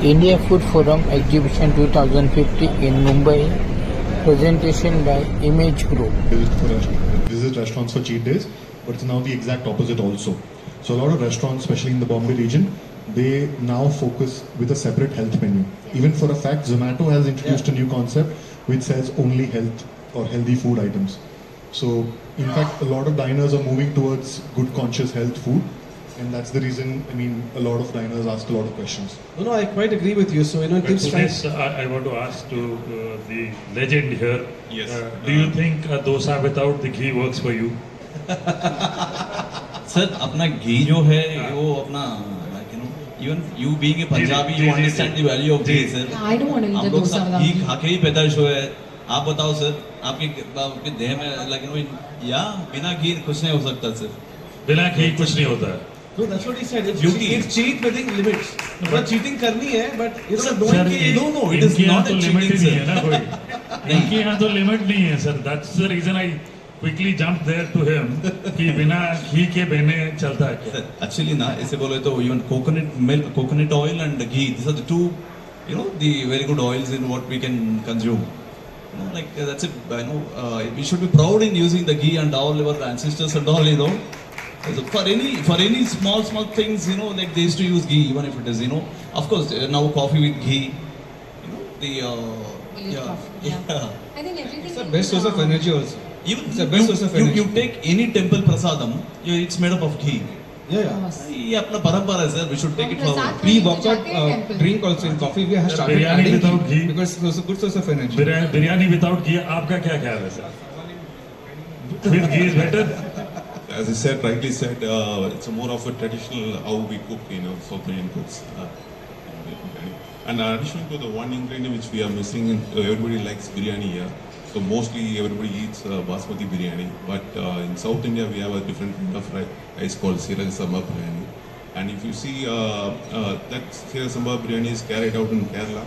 India Food Forum Exhibition 2050 in Mumbai. Presentation by Image Group. Visit restaurants for cheat days, but it's now the exact opposite also. So a lot of restaurants, especially in the Bombay region, they now focus with a separate health menu. Even for a fact, Zomato has introduced a new concept which says only health or healthy food items. So in fact, a lot of diners are moving towards good conscious health food. And that's the reason, I mean, a lot of diners ask a lot of questions. No, I quite agree with you. So, it gives To this, I want to ask to the legend here. Yes. Do you think dosa without the ghee works for you? Sir अपना घी जो है वो अपना even you being a Punjabi you understand the value of ghee sir. I don't want to eat हम a लोग dosa सब without घी ghee. खा के ही पैदाइश हुए हैं. आप बताओ सर आपके देह में या बिना घी कुछ नहीं हो सकता सर. बिना घी कुछ नहीं होता है. No, that's what he said. Beauty. It's cheat within limits. But cheating करनी है, but it's Sir, not doing sir, it. no, it is इनके यहाँ not तो a लिमिट cheating ही नहीं है sir. ना कोई. इनके यहाँ तो लिमिट नहीं है sir. That's the reason I quickly jumped there to him कि बिना घी के बहने चलता है क्या? Actually ना ऐसे बोले तो even coconut milk, coconut oil and ghee, these are the two, the very good oils in what we can consume. That's it. We should be proud in using the ghee and all our ancestors and all. So for any small things, like they used to use ghee, even if it is, of course now coffee with ghee, the Village coffee, yeah. I think everything. It's the best source of energy also. Even It's the best source of energy. you take any temple prasadam, it's made up of ghee. Yeah. ये अपना परंपरा है sir. We should take it forward. Pre-workout drink also in coffee we have started biryani adding without ghee ghee. because it's a good source of energy. Biryani without घी आपका क्या ख्याल है sir? With ghee is better. As I said, rightly said, it's more of a traditional how we cook, South Indian cooks. And addition to the one ingredient which we are missing, everybody likes biryani here. So mostly everybody eats basmati biryani. But in South India we have a different kind of rice called Siraj Samba biryani. And if you see that Siraj Samba biryani is carried out in Kerala,